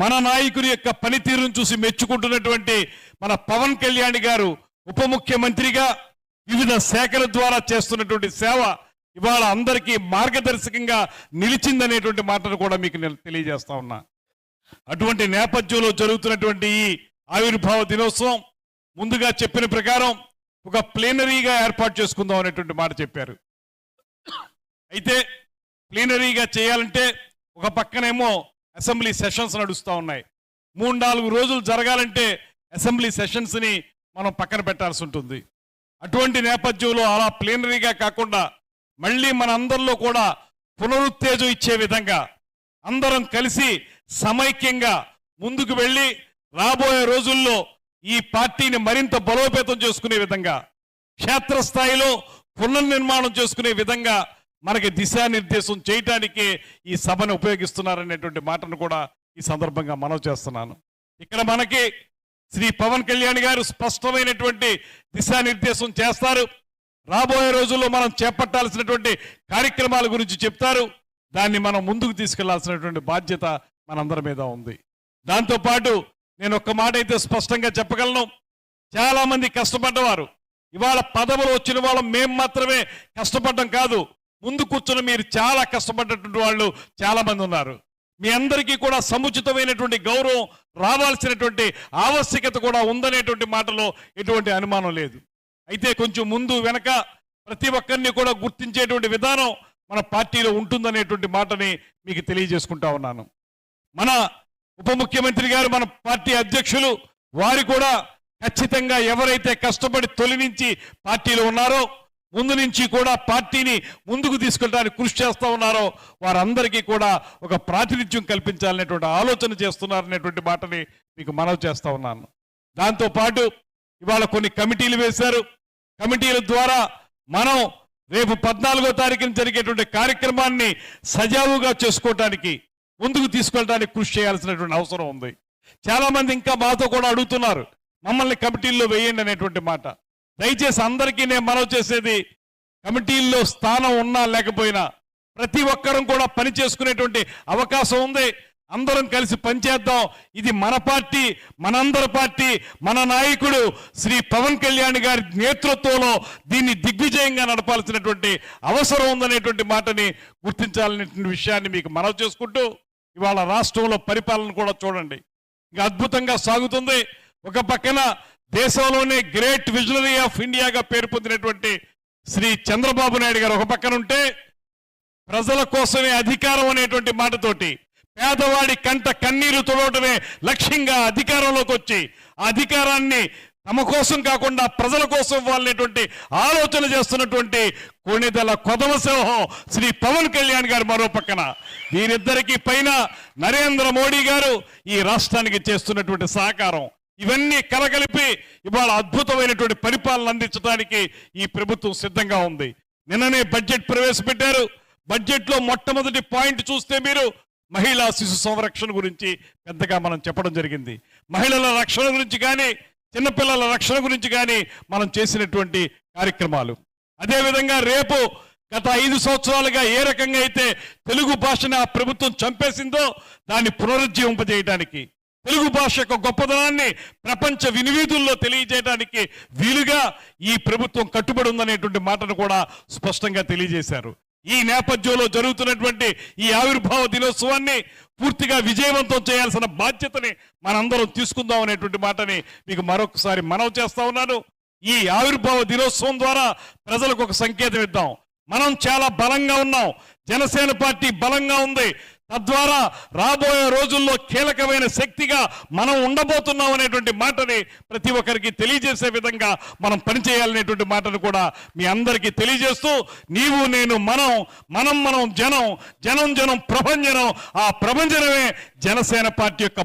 మన నాయకుడి యొక్క పనితీరును చూసి మెచ్చుకుంటున్నటువంటి మన పవన్ కళ్యాణ్ గారు ఉప ముఖ్యమంత్రిగా వివిధ శాఖల ద్వారా చేస్తున్నటువంటి సేవ ఇవాళ అందరికీ మార్గదర్శకంగా నిలిచిందనేటువంటి మాటను కూడా మీకు నేను తెలియజేస్తా ఉన్నా. అటువంటి నేపథ్యంలో జరుగుతున్నటువంటి ఈ ఆవిర్భావ దినోత్సవం ముందుగా చెప్పిన ప్రకారం ఒక ప్లీనరీగా ఏర్పాటు చేసుకుందాం అనేటువంటి మాట చెప్పారు. అయితే ప్లీనరీగా చేయాలంటే ఒక పక్కనేమో అసెంబ్లీ సెషన్స్ నడుస్తూ ఉన్నాయి. 3-4 రోజులు జరగాలంటే అసెంబ్లీ సెషన్స్ని మనం పక్కన పెట్టాల్సి ఉంటుంది. అటువంటి నేపథ్యంలో అలా ప్లీనరీగా కాకుండా మళ్ళీ మన అందరిలో కూడా పునరుత్తేజం ఇచ్చే విధంగా అందరం కలిసి సమైక్యంగా ముందుకు వెళ్ళి రాబోయే రోజుల్లో ఈ పార్టీని మరింత బలోపేతం చేసుకునే విధంగా క్షేత్రస్థాయిలో పునర్నిర్మాణం చేసుకునే విధంగా మనకి దిశానిర్దేశం చేయటానికే ఈ సభను ఉపయోగిస్తున్నారనేటువంటి మాటను కూడా ఈ సందర్భంగా మనవి చేస్తున్నాను. ఇక్కడ మనకి శ్రీ పవన్ కళ్యాణ్ గారు స్పష్టమైనటువంటి దిశానిర్దేశం చేస్తారు. రాబోయే రోజుల్లో మనం చేపట్టాల్సినటువంటి కార్యక్రమాల గురించి చెప్తారు. దాన్ని మనం ముందుకు తీసుకెళ్లాల్సినటువంటి బాధ్యత మనందరి మీద ఉంది. దాంతోపాటు నేను ఒక్క మాట అయితే స్పష్టంగా చెప్పగలను. చాలా మంది కష్టపడ్డవారు ఇవాళ పదవులు వచ్చిన వాళ్ళం మేం మాత్రమే కష్టపడ్డం కాదు, ముందు కూర్చుని మీరు చాలా కష్టపడ్డటువంటి వాళ్ళు చాలా మంది ఉన్నారు. మీ అందరికీ కూడా సముచితమైనటువంటి గౌరవం రావాల్సినటువంటి ఆవశ్యకత కూడా ఉందనేటువంటి మాటలో ఎటువంటి అనుమానం లేదు. అయితే కొంచెం ముందు వెనక ప్రతి ఒక్కరిని కూడా గుర్తించేటువంటి విధానం మన పార్టీలో ఉంటుందనేటువంటి మాటని మీకు తెలియజేసుకుంటా ఉన్నాను. మన ఉప ముఖ్యమంత్రి గారు, మన పార్టీ అధ్యక్షులు వారు కూడా ఖచ్చితంగా ఎవరైతే కష్టపడి తొలి నుంచి పార్టీలో ఉన్నారో, ముందు నుంచి కూడా పార్టీని ముందుకు తీసుకెళ్ళడానికి కృషి చేస్తూ ఉన్నారో వారందరికీ కూడా ఒక ప్రాతినిధ్యం కల్పించాలనేటువంటి ఆలోచన చేస్తున్నారనేటువంటి మాటని మీకు మనవి చేస్తూ ఉన్నాను. దాంతోపాటు ఇవాళ కొన్ని కమిటీలు వేశారు. కమిటీల ద్వారా మనం రేపు 14వ తారీఖున జరిగేటువంటి కార్యక్రమాన్ని సజావుగా చేసుకోవటానికి ముందుకు తీసుకెళ్ళడానికి కృషి చేయాల్సినటువంటి అవసరం ఉంది. చాలా మంది ఇంకా మాతో కూడా అడుగుతున్నారు మమ్మల్ని కమిటీల్లో వేయండి అనేటువంటి మాట. దయచేసి అందరికీ నేను మనవి చేసేది, కమిటీల్లో స్థానం ఉన్నా లేకపోయినా ప్రతి ఒక్కరం కూడా పని చేసుకునేటువంటి అవకాశం ఉంది. అందరం కలిసి పనిచేద్దాం. ఇది మన పార్టీ, మనందరి పార్టీ, మన నాయకుడు శ్రీ పవన్ కళ్యాణ్ గారి నేతృత్వంలో దీన్ని దిగ్విజయంగా నడపాల్సినటువంటి అవసరం ఉందనేటువంటి మాటని గుర్తించాలనేటువంటి విషయాన్ని మీకు మనవి చేసుకుంటూ, ఇవాళ రాష్ట్రంలో పరిపాలన కూడా చూడండి ఇంకా అద్భుతంగా సాగుతుంది. ఒక పక్కన దేశంలోనే గ్రేట్ విజనరీ ఆఫ్ ఇండియాగా పేరు పొందినటువంటి శ్రీ చంద్రబాబు నాయుడు గారు ఒక పక్కన ఉంటే, ప్రజల కోసమే అధికారం అనేటువంటి మాటతోటి పేదవాడి కంట కన్నీరు తుడవటమే లక్ష్యంగా అధికారంలోకి వచ్చి ఆ అధికారాన్ని తమ కోసం కాకుండా ప్రజల కోసం ఇవ్వాలనేటువంటి ఆలోచన చేస్తున్నటువంటి కొణిదెల కొదమసింహం శ్రీ పవన్ కళ్యాణ్ గారు మరో పక్కన. వీరిద్దరికీ పైన నరేంద్ర మోడీ గారు ఈ రాష్ట్రానికి చేస్తున్నటువంటి సహకారం, ఇవన్నీ కలగలిపి ఇవాళ అద్భుతమైనటువంటి పరిపాలన అందించడానికి ఈ ప్రభుత్వం సిద్ధంగా ఉంది. నిన్ననే బడ్జెట్ ప్రవేశపెట్టారు. బడ్జెట్లో మొట్టమొదటి పాయింట్ చూస్తే మీరు మహిళా శిశు సంరక్షణ గురించి పెద్దగా మనం చెప్పడం జరిగింది. మహిళల రక్షణ గురించి కానీ చిన్నపిల్లల రక్షణ గురించి కానీ మనం చేసినటువంటి కార్యక్రమాలు. అదేవిధంగా రేపు గత 5 సంవత్సరాలుగా ఏ రకంగా అయితే తెలుగు భాషను ఆ ప్రభుత్వం చంపేసిందో దాన్ని పునరుజ్జీవింపజేయడానికి, తెలుగు భాష యొక్క గొప్పదనాన్ని ప్రపంచ వినివీధుల్లో తెలియజేయడానికి వీలుగా ఈ ప్రభుత్వం కట్టుబడి ఉందనేటువంటి మాటను కూడా స్పష్టంగా తెలియజేశారు. ఈ నేపథ్యంలో జరుగుతున్నటువంటి ఈ ఆవిర్భావ దినోత్సవాన్ని పూర్తిగా విజయవంతం చేయాల్సిన బాధ్యతని మనందరం తీసుకుందాం అనేటువంటి మాటని మీకు మరొకసారి మనవి చేస్తా ఉన్నాను. ఈ ఆవిర్భావ దినోత్సవం ద్వారా ప్రజలకు ఒక సంకేతం ఇద్దాం. మనం చాలా బలంగా ఉన్నాం, జనసేన పార్టీ బలంగా ఉంది. తద్వారా రాబోయే రోజుల్లో కీలకమైన శక్తిగా మనం ఉండబోతున్నాం అనేటువంటి మాటని ప్రతి ఒక్కరికి తెలియజేసే విధంగా మనం పనిచేయాలనేటువంటి మాటను కూడా మీ అందరికీ తెలియజేస్తూ, నీవు నేను మనం, మనం మనం జనం, జనం జనం ప్రభంజనం, ఆ ప్రభంజనమే జనసేన పార్టీ యొక్క